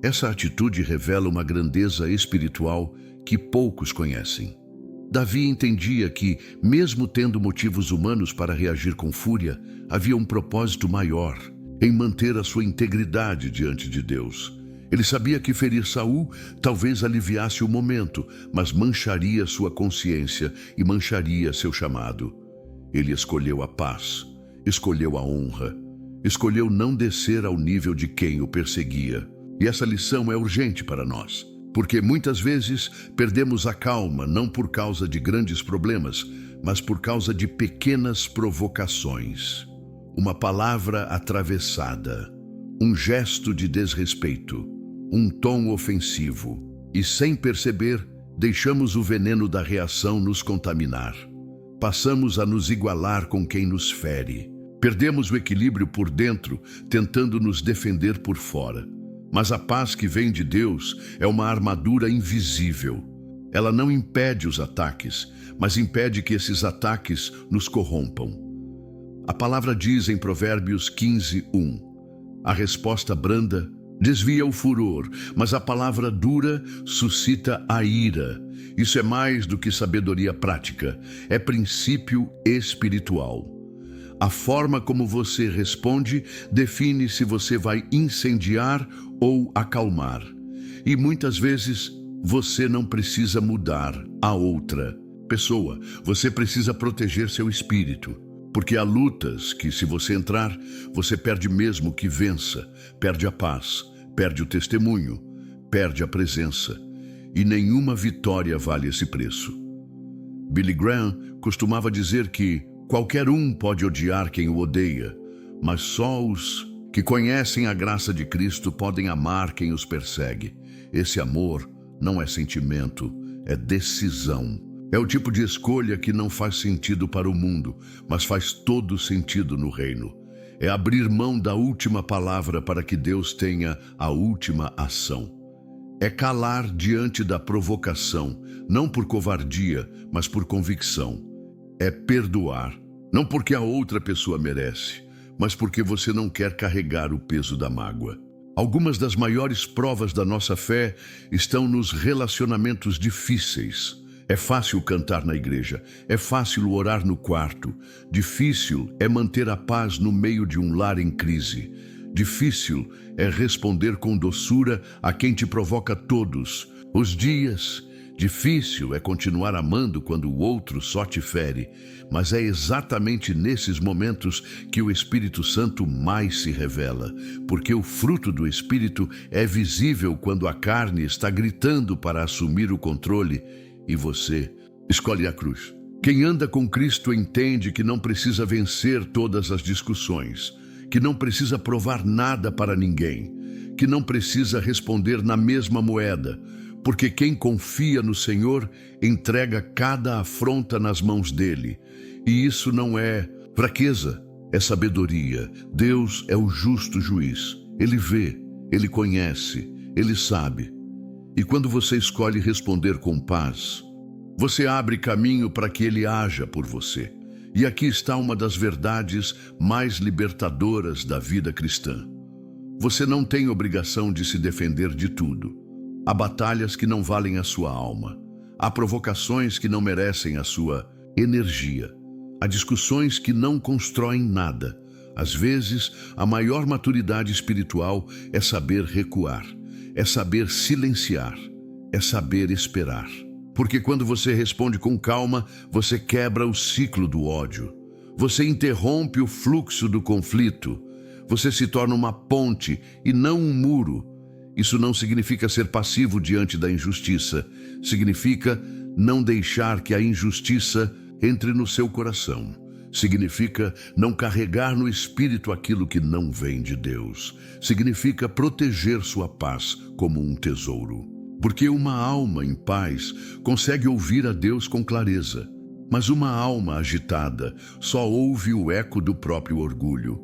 Essa atitude revela uma grandeza espiritual que poucos conhecem. Davi entendia que, mesmo tendo motivos humanos para reagir com fúria, havia um propósito maior em manter a sua integridade diante de Deus. Ele sabia que ferir Saul talvez aliviasse o momento, mas mancharia sua consciência e mancharia seu chamado. Ele escolheu a paz, escolheu a honra, escolheu não descer ao nível de quem o perseguia. E essa lição é urgente para nós, porque muitas vezes perdemos a calma não por causa de grandes problemas, mas por causa de pequenas provocações. Uma palavra atravessada, um gesto de desrespeito, um tom ofensivo. E sem perceber, deixamos o veneno da reação nos contaminar. Passamos a nos igualar com quem nos fere. Perdemos o equilíbrio por dentro, tentando nos defender por fora. Mas a paz que vem de Deus é uma armadura invisível. Ela não impede os ataques, mas impede que esses ataques nos corrompam. A palavra diz em Provérbios 15:1, a resposta branda desvia o furor, mas a palavra dura suscita a ira. Isso é mais do que sabedoria prática, é princípio espiritual. A forma como você responde define se você vai incendiar ou acalmar. E muitas vezes você não precisa mudar a outra pessoa, você precisa proteger seu espírito. Porque há lutas que, se você entrar, você perde mesmo que vença, perde a paz, perde o testemunho, perde a presença. E nenhuma vitória vale esse preço. Billy Graham costumava dizer que qualquer um pode odiar quem o odeia, mas só os que conhecem a graça de Cristo podem amar quem os persegue. Esse amor não é sentimento, é decisão. É o tipo de escolha que não faz sentido para o mundo, mas faz todo sentido no reino. É abrir mão da última palavra para que Deus tenha a última ação. É calar diante da provocação, não por covardia, mas por convicção. É perdoar, não porque a outra pessoa merece, mas porque você não quer carregar o peso da mágoa. Algumas das maiores provas da nossa fé estão nos relacionamentos difíceis. É fácil cantar na igreja, é fácil orar no quarto. Difícil é manter a paz no meio de um lar em crise. Difícil é responder com doçura a quem te provoca todos os dias. Difícil é continuar amando quando o outro só te fere. Mas é exatamente nesses momentos que o Espírito Santo mais se revela. Porque o fruto do Espírito é visível quando a carne está gritando para assumir o controle e você escolhe a cruz. Quem anda com Cristo entende que não precisa vencer todas as discussões, que não precisa provar nada para ninguém, que não precisa responder na mesma moeda, porque quem confia no Senhor entrega cada afronta nas mãos dele. E isso não é fraqueza, é sabedoria. Deus é o justo juiz. Ele vê, ele conhece, ele sabe. E quando você escolhe responder com paz, você abre caminho para que ele haja por você. E aqui está uma das verdades mais libertadoras da vida cristã. Você não tem obrigação de se defender de tudo. Há batalhas que não valem a sua alma. Há provocações que não merecem a sua energia. Há discussões que não constroem nada. Às vezes, a maior maturidade espiritual é saber recuar. É saber silenciar, é saber esperar. Porque quando você responde com calma, você quebra o ciclo do ódio. Você interrompe o fluxo do conflito. Você se torna uma ponte e não um muro. Isso não significa ser passivo diante da injustiça. Significa não deixar que a injustiça entre no seu coração. Significa não carregar no espírito aquilo que não vem de Deus. Significa proteger sua paz como um tesouro. Porque uma alma em paz consegue ouvir a Deus com clareza, mas uma alma agitada só ouve o eco do próprio orgulho.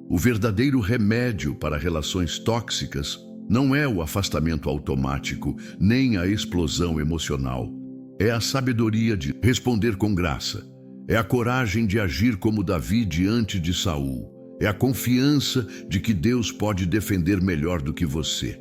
O verdadeiro remédio para relações tóxicas não é o afastamento automático, nem a explosão emocional. É a sabedoria de responder com graça. É a coragem de agir como Davi diante de Saul. É a confiança de que Deus pode defender melhor do que você.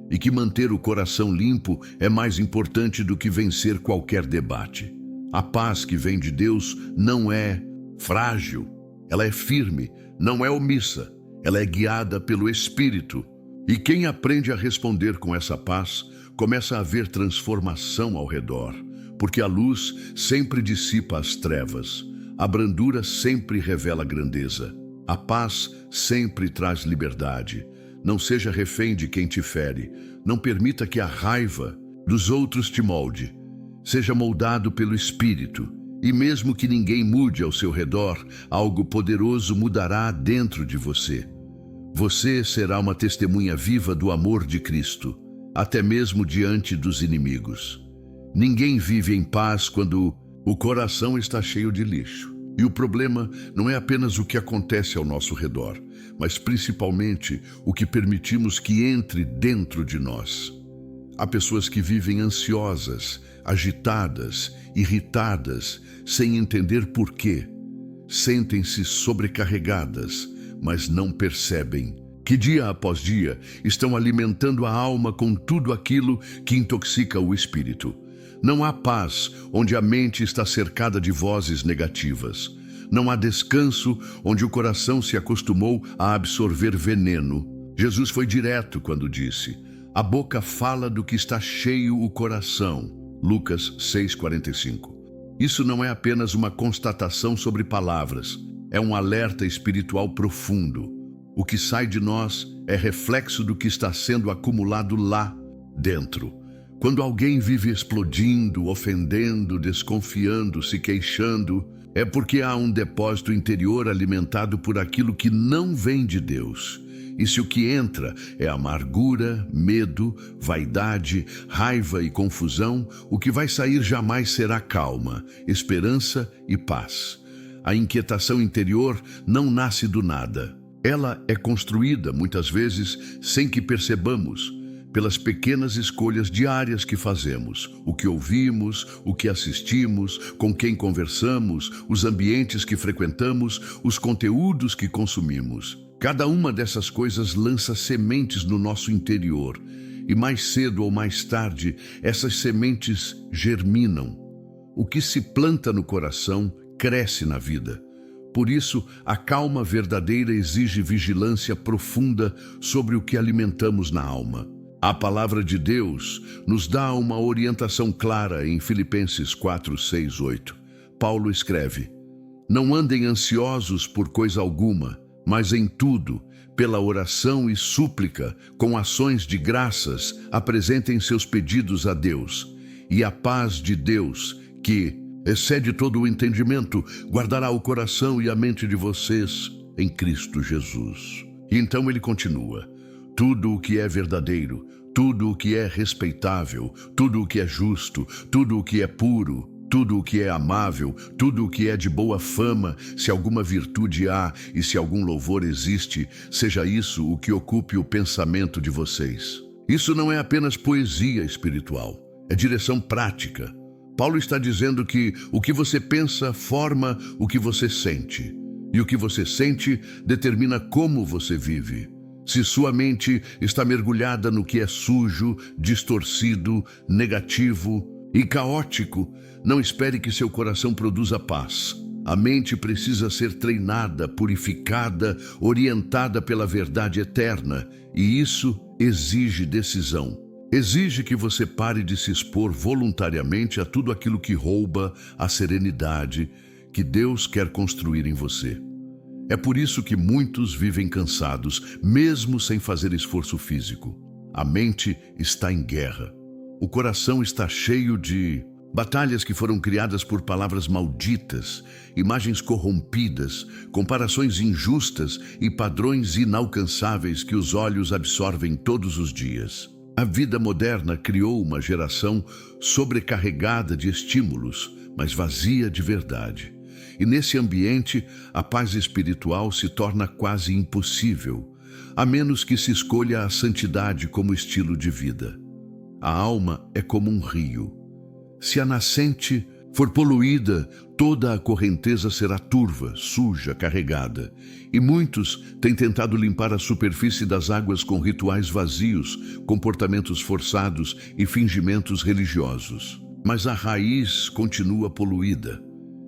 E que manter o coração limpo é mais importante do que vencer qualquer debate. A paz que vem de Deus não é frágil, ela é firme, não é omissa, ela é guiada pelo Espírito. E quem aprende a responder com essa paz, começa a ver transformação ao redor, porque a luz sempre dissipa as trevas, a brandura sempre revela grandeza, a paz sempre traz liberdade. Não seja refém de quem te fere, não permita que a raiva dos outros te molde. Seja moldado pelo Espírito, e mesmo que ninguém mude ao seu redor, algo poderoso mudará dentro de você. Você será uma testemunha viva do amor de Cristo, até mesmo diante dos inimigos. Ninguém vive em paz quando o coração está cheio de lixo. E o problema não é apenas o que acontece ao nosso redor, mas principalmente o que permitimos que entre dentro de nós. Há pessoas que vivem ansiosas, agitadas, irritadas, sem entender por quê. Sentem-se sobrecarregadas, mas não percebem que dia após dia estão alimentando a alma com tudo aquilo que intoxica o espírito. Não há paz onde a mente está cercada de vozes negativas. Não há descanso onde o coração se acostumou a absorver veneno. Jesus foi direto quando disse: a boca fala do que está cheio o coração. Lucas 6,45. Isso não é apenas uma constatação sobre palavras, é um alerta espiritual profundo. O que sai de nós é reflexo do que está sendo acumulado lá dentro. Quando alguém vive explodindo, ofendendo, desconfiando, se queixando, é porque há um depósito interior alimentado por aquilo que não vem de Deus. E se o que entra é amargura, medo, vaidade, raiva e confusão, o que vai sair jamais será calma, esperança e paz. A inquietação interior não nasce do nada. Ela é construída, muitas vezes, sem que percebamos, pelas pequenas escolhas diárias que fazemos, o que ouvimos, o que assistimos, com quem conversamos, os ambientes que frequentamos, os conteúdos que consumimos. Cada uma dessas coisas lança sementes no nosso interior, e mais cedo ou mais tarde, essas sementes germinam. O que se planta no coração cresce na vida. Por isso, a calma verdadeira exige vigilância profunda sobre o que alimentamos na alma. A palavra de Deus nos dá uma orientação clara em Filipenses 4, 6, 8. Paulo escreve: não andem ansiosos por coisa alguma, mas em tudo, pela oração e súplica, com ações de graças, apresentem seus pedidos a Deus. E a paz de Deus, que excede todo o entendimento, guardará o coração e a mente de vocês em Cristo Jesus. E então ele continua: tudo o que é verdadeiro, tudo o que é respeitável, tudo o que é justo, tudo o que é puro, tudo o que é amável, tudo o que é de boa fama, se alguma virtude há e se algum louvor existe, seja isso o que ocupe o pensamento de vocês. Isso não é apenas poesia espiritual, é direção prática. Paulo está dizendo que o que você pensa forma o que você sente, e o que você sente determina como você vive. Se sua mente está mergulhada no que é sujo, distorcido, negativo e caótico, não espere que seu coração produza paz. A mente precisa ser treinada, purificada, orientada pela verdade eterna, e isso exige decisão. Exige que você pare de se expor voluntariamente a tudo aquilo que rouba a serenidade que Deus quer construir em você. É por isso que muitos vivem cansados, mesmo sem fazer esforço físico. A mente está em guerra. O coração está cheio de Batalhas que foram criadas por palavras malditas, imagens corrompidas, comparações injustas e padrões inalcançáveis que os olhos absorvem todos os dias. A vida moderna criou uma geração sobrecarregada de estímulos, mas vazia de verdade. E nesse ambiente, a paz espiritual se torna quase impossível, a menos que se escolha a santidade como estilo de vida. A alma é como um rio. Se a nascente for poluída, toda a correnteza será turva, suja, carregada. E muitos têm tentado limpar a superfície das águas com rituais vazios, comportamentos forçados e fingimentos religiosos. Mas a raiz continua poluída.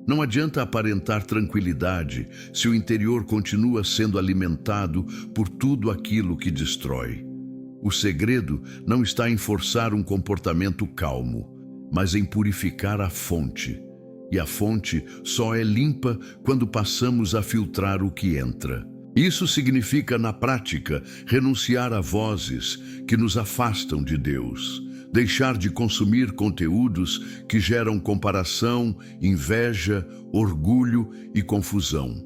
Não adianta aparentar tranquilidade se o interior continua sendo alimentado por tudo aquilo que destrói. O segredo não está em forçar um comportamento calmo, mas em purificar a fonte. E a fonte só é limpa quando passamos a filtrar o que entra. Isso significa, na prática, renunciar a vozes que nos afastam de Deus, deixar de consumir conteúdos que geram comparação, inveja, orgulho e confusão.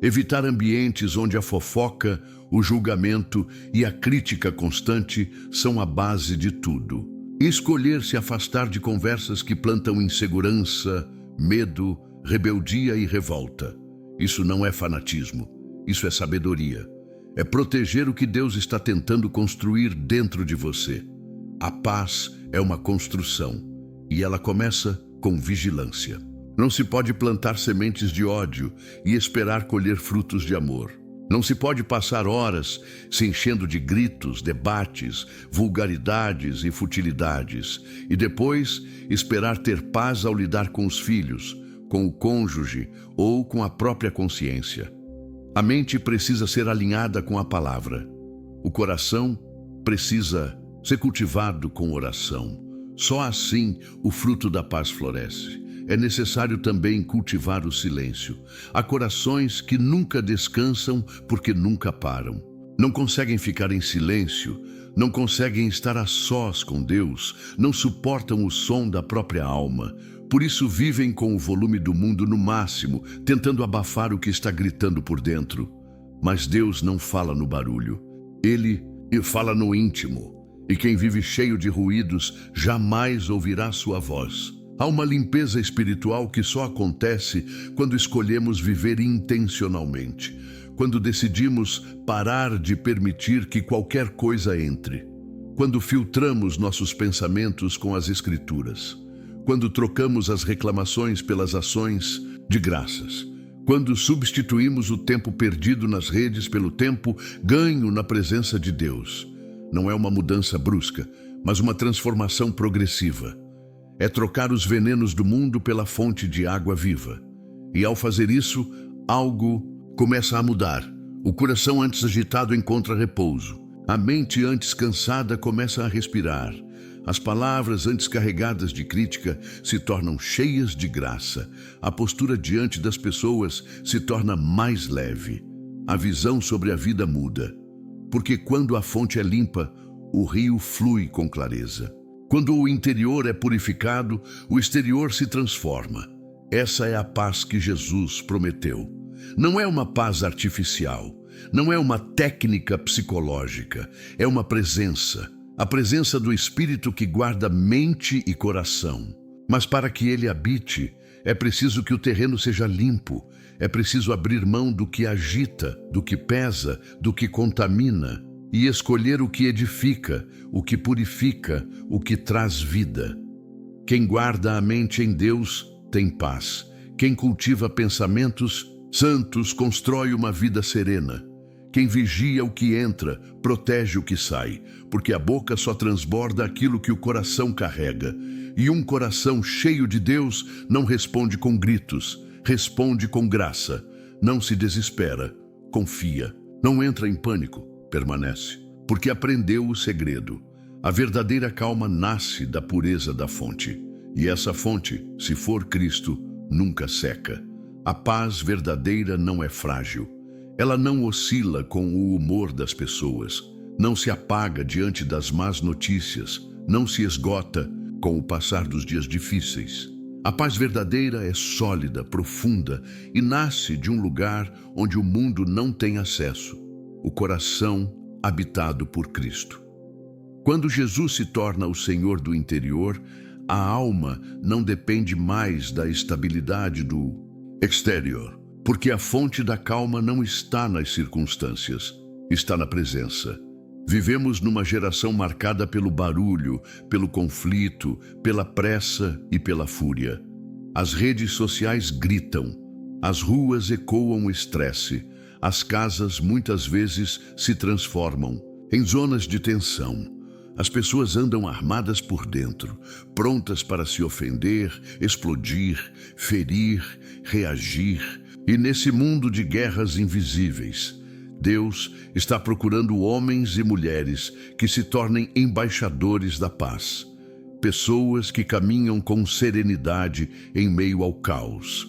Evitar ambientes onde a fofoca, o julgamento e a crítica constante são a base de tudo. Escolher se afastar de conversas que plantam insegurança, medo, rebeldia e revolta. Isso não é fanatismo, isso é sabedoria. É proteger o que Deus está tentando construir dentro de você. A paz é uma construção e ela começa com vigilância. Não se pode plantar sementes de ódio e esperar colher frutos de amor. Não se pode passar horas se enchendo de gritos, debates, vulgaridades e futilidades, e depois esperar ter paz ao lidar com os filhos, com o cônjuge ou com a própria consciência. A mente precisa ser alinhada com a palavra. O coração precisa ser cultivado com oração. Só assim o fruto da paz floresce. É necessário também cultivar o silêncio. Há corações que nunca descansam porque nunca param. Não conseguem ficar em silêncio, não conseguem estar a sós com Deus, não suportam o som da própria alma. Por isso vivem com o volume do mundo no máximo, tentando abafar o que está gritando por dentro. Mas Deus não fala no barulho. Ele fala no íntimo. E quem vive cheio de ruídos jamais ouvirá sua voz. Há uma limpeza espiritual que só acontece quando escolhemos viver intencionalmente, quando decidimos parar de permitir que qualquer coisa entre, quando filtramos nossos pensamentos com as Escrituras, quando trocamos as reclamações pelas ações de graças, quando substituímos o tempo perdido nas redes pelo tempo ganho na presença de Deus. Não é uma mudança brusca, mas uma transformação progressiva. É trocar os venenos do mundo pela fonte de água viva. E ao fazer isso, algo começa a mudar. O coração antes agitado encontra repouso. A mente antes cansada começa a respirar. As palavras antes carregadas de crítica se tornam cheias de graça. A postura diante das pessoas se torna mais leve. A visão sobre a vida muda. Porque quando a fonte é limpa, o rio flui com clareza. Quando o interior é purificado, o exterior se transforma. Essa é a paz que Jesus prometeu. Não é uma paz artificial, não é uma técnica psicológica, é uma presença. A presença do Espírito que guarda mente e coração. Mas para que ele habite, é preciso que o terreno seja limpo. É preciso abrir mão do que agita, do que pesa, do que contamina. E escolher o que edifica, o que purifica, o que traz vida. Quem guarda a mente em Deus tem paz. Quem cultiva pensamentos santos constrói uma vida serena. Quem vigia o que entra, protege o que sai, porque a boca só transborda aquilo que o coração carrega. E um coração cheio de Deus não responde com gritos, responde com graça. Não se desespera, confia, não entra em pânico. Permanece, porque aprendeu o segredo. A verdadeira calma nasce da pureza da fonte. E essa fonte, se for Cristo, nunca seca. A paz verdadeira não é frágil. Ela não oscila com o humor das pessoas. Não se apaga diante das más notícias. Não se esgota com o passar dos dias difíceis. A paz verdadeira é sólida, profunda e nasce de um lugar onde o mundo não tem acesso, o coração habitado por Cristo. Quando Jesus se torna o Senhor do interior, a alma não depende mais da estabilidade do exterior, porque a fonte da calma não está nas circunstâncias, está na presença. Vivemos numa geração marcada pelo barulho, pelo conflito, pela pressa e pela fúria. As redes sociais gritam, as ruas ecoam o estresse, as casas muitas vezes se transformam em zonas de tensão. As pessoas andam armadas por dentro, prontas para se ofender, explodir, ferir, reagir. E nesse mundo de guerras invisíveis, Deus está procurando homens e mulheres que se tornem embaixadores da paz. Pessoas que caminham com serenidade em meio ao caos,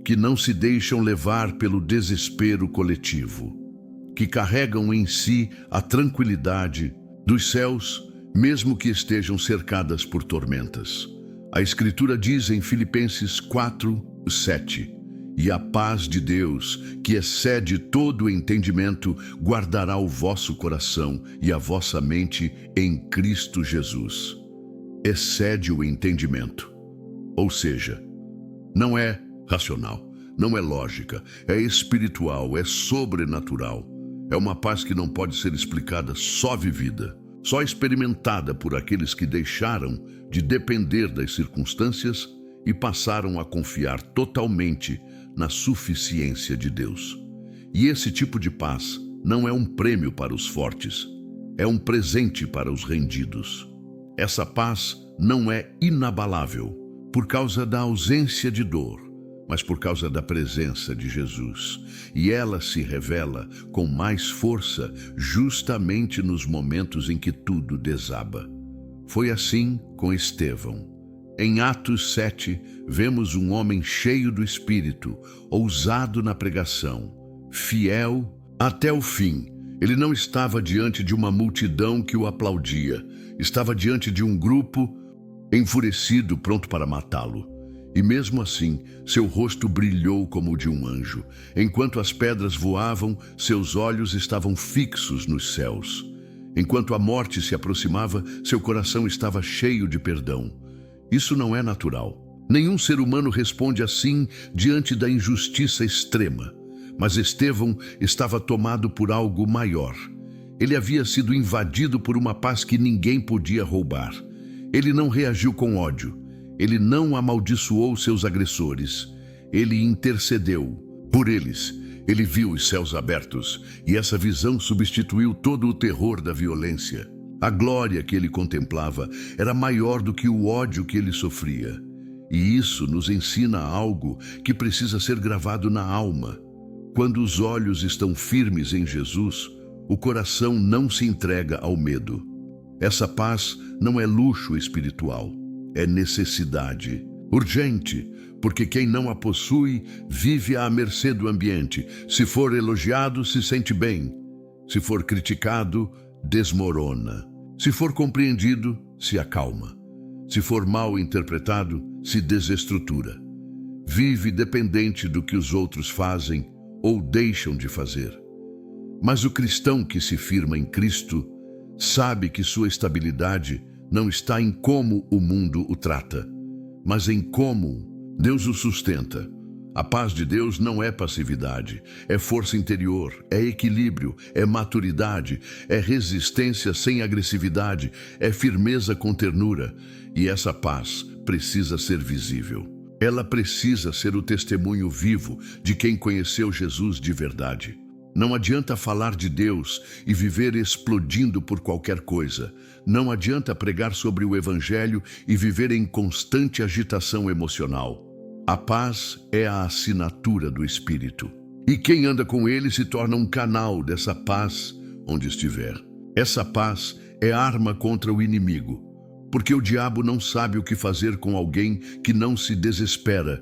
que não se deixam levar pelo desespero coletivo, que carregam em si a tranquilidade dos céus, mesmo que estejam cercadas por tormentas. A Escritura diz em Filipenses 4:7, e a paz de Deus, que excede todo o entendimento, guardará o vosso coração e a vossa mente em Cristo Jesus. Excede o entendimento. Ou seja, não é racional, não é lógica, é espiritual, é sobrenatural. É uma paz que não pode ser explicada, só vivida, só experimentada por aqueles que deixaram de depender das circunstâncias e passaram a confiar totalmente na suficiência de Deus. E esse tipo de paz não é um prêmio para os fortes, é um presente para os rendidos. Essa paz não é inabalável por causa da ausência de dor, mas por causa da presença de Jesus. E ela se revela com mais força justamente nos momentos em que tudo desaba. Foi assim com Estevão. Em Atos 7, vemos um homem cheio do Espírito, ousado na pregação, fiel até o fim. Ele não estava diante de uma multidão que o aplaudia, estava diante de um grupo enfurecido, pronto para matá-lo. E mesmo assim, seu rosto brilhou como o de um anjo. Enquanto as pedras voavam, seus olhos estavam fixos nos céus. Enquanto a morte se aproximava, seu coração estava cheio de perdão. Isso não é natural. Nenhum ser humano responde assim diante da injustiça extrema. Mas Estevão estava tomado por algo maior. Ele havia sido invadido por uma paz que ninguém podia roubar. Ele não reagiu com ódio. Ele não amaldiçoou seus agressores. Ele intercedeu por eles. Ele viu os céus abertos, e essa visão substituiu todo o terror da violência. A glória que ele contemplava era maior do que o ódio que ele sofria. E isso nos ensina algo que precisa ser gravado na alma. Quando os olhos estão firmes em Jesus, o coração não se entrega ao medo. Essa paz não é luxo espiritual, é necessidade urgente, porque quem não a possui vive à mercê do ambiente. Se for elogiado, se sente bem. Se for criticado, desmorona. Se for compreendido, se acalma. Se for mal interpretado, se desestrutura. Vive dependente do que os outros fazem ou deixam de fazer. Mas o cristão que se firma em Cristo sabe que sua estabilidade não está em como o mundo o trata, mas em como Deus o sustenta. A paz de Deus não é passividade, é força interior, é equilíbrio, é maturidade, é resistência sem agressividade, é firmeza com ternura. E essa paz precisa ser visível. Ela precisa ser o testemunho vivo de quem conheceu Jesus de verdade. Não adianta falar de Deus e viver explodindo por qualquer coisa. Não adianta pregar sobre o Evangelho e viver em constante agitação emocional. A paz é a assinatura do Espírito. E quem anda com ele se torna um canal dessa paz onde estiver. Essa paz é arma contra o inimigo, porque o diabo não sabe o que fazer com alguém que não se desespera.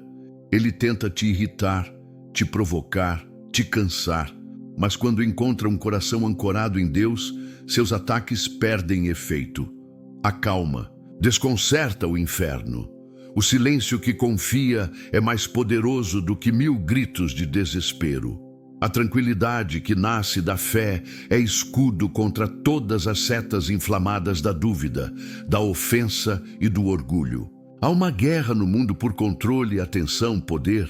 Ele tenta te irritar, te provocar, te cansar. Mas quando encontra um coração ancorado em Deus, seus ataques perdem efeito. Acalma, desconcerta o inferno. O silêncio que confia é mais poderoso do que 1000 gritos de desespero. A tranquilidade que nasce da fé é escudo contra todas as setas inflamadas da dúvida, da ofensa e do orgulho. Há uma guerra no mundo por controle, atenção, poder,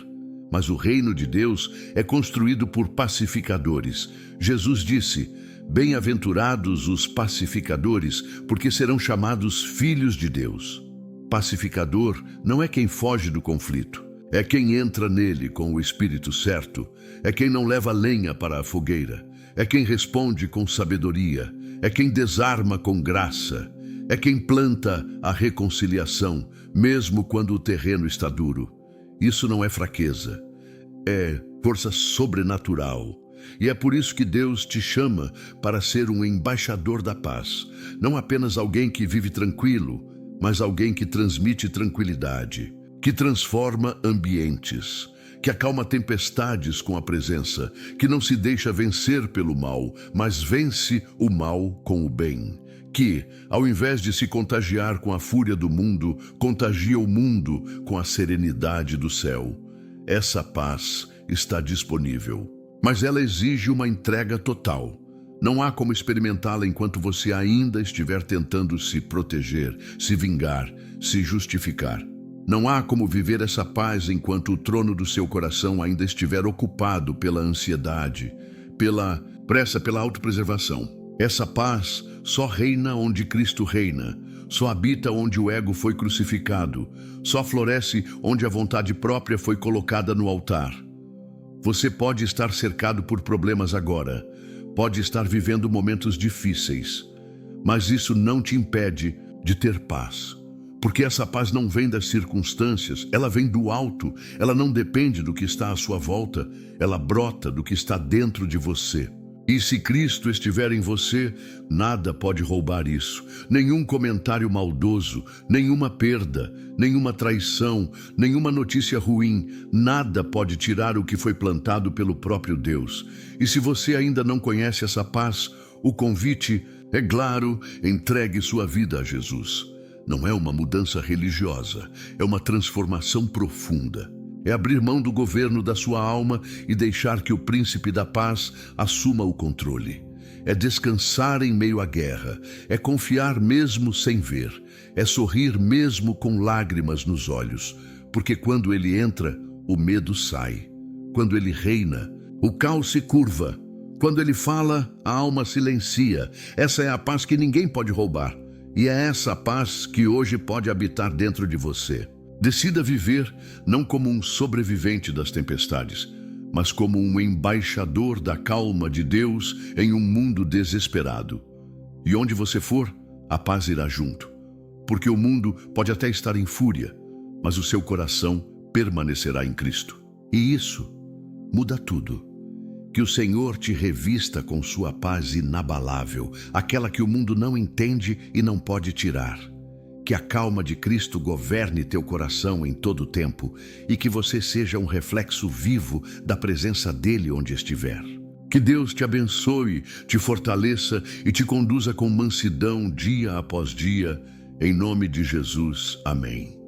mas o reino de Deus é construído por pacificadores. Jesus disse: bem-aventurados os pacificadores, porque serão chamados filhos de Deus. Pacificador não é quem foge do conflito, é quem entra nele com o espírito certo, é quem não leva lenha para a fogueira, é quem responde com sabedoria, é quem desarma com graça, é quem planta a reconciliação, mesmo quando o terreno está duro. Isso não é fraqueza, é força sobrenatural. E é por isso que Deus te chama para ser um embaixador da paz, não apenas alguém que vive tranquilo, mas alguém que transmite tranquilidade, que transforma ambientes, que acalma tempestades com a presença, que não se deixa vencer pelo mal, mas vence o mal com o bem, que, ao invés de se contagiar com a fúria do mundo, contagia o mundo com a serenidade do céu. Essa paz está disponível, mas ela exige uma entrega total. Não há como experimentá-la enquanto você ainda estiver tentando se proteger, se vingar, se justificar. Não há como viver essa paz enquanto o trono do seu coração ainda estiver ocupado pela ansiedade, pela pressa pela autopreservação. Essa paz só reina onde Cristo reina, só habita onde o ego foi crucificado, só floresce onde a vontade própria foi colocada no altar. Você pode estar cercado por problemas agora, pode estar vivendo momentos difíceis, mas isso não te impede de ter paz. Porque essa paz não vem das circunstâncias, ela vem do alto, ela não depende do que está à sua volta, ela brota do que está dentro de você. E se Cristo estiver em você, nada pode roubar isso. Nenhum comentário maldoso, nenhuma perda, nenhuma traição, nenhuma notícia ruim, nada pode tirar o que foi plantado pelo próprio Deus. E se você ainda não conhece essa paz, o convite é claro: entregue sua vida a Jesus. Não é uma mudança religiosa, é uma transformação profunda. É abrir mão do governo da sua alma e deixar que o príncipe da paz assuma o controle. É descansar em meio à guerra, é confiar mesmo sem ver, é sorrir mesmo com lágrimas nos olhos, porque quando ele entra, o medo sai. Quando ele reina, o caos se curva. Quando ele fala, a alma silencia. Essa é a paz que ninguém pode roubar. E é essa paz que hoje pode habitar dentro de você. Decida viver não como um sobrevivente das tempestades, mas como um embaixador da calma de Deus em um mundo desesperado. E onde você for, a paz irá junto. Porque o mundo pode até estar em fúria, mas o seu coração permanecerá em Cristo. E isso muda tudo. Que o Senhor te revista com sua paz inabalável, aquela que o mundo não entende e não pode tirar. Que a calma de Cristo governe teu coração em todo o tempo e que você seja um reflexo vivo da presença dele onde estiver. Que Deus te abençoe, te fortaleça e te conduza com mansidão dia após dia. Em nome de Jesus. Amém.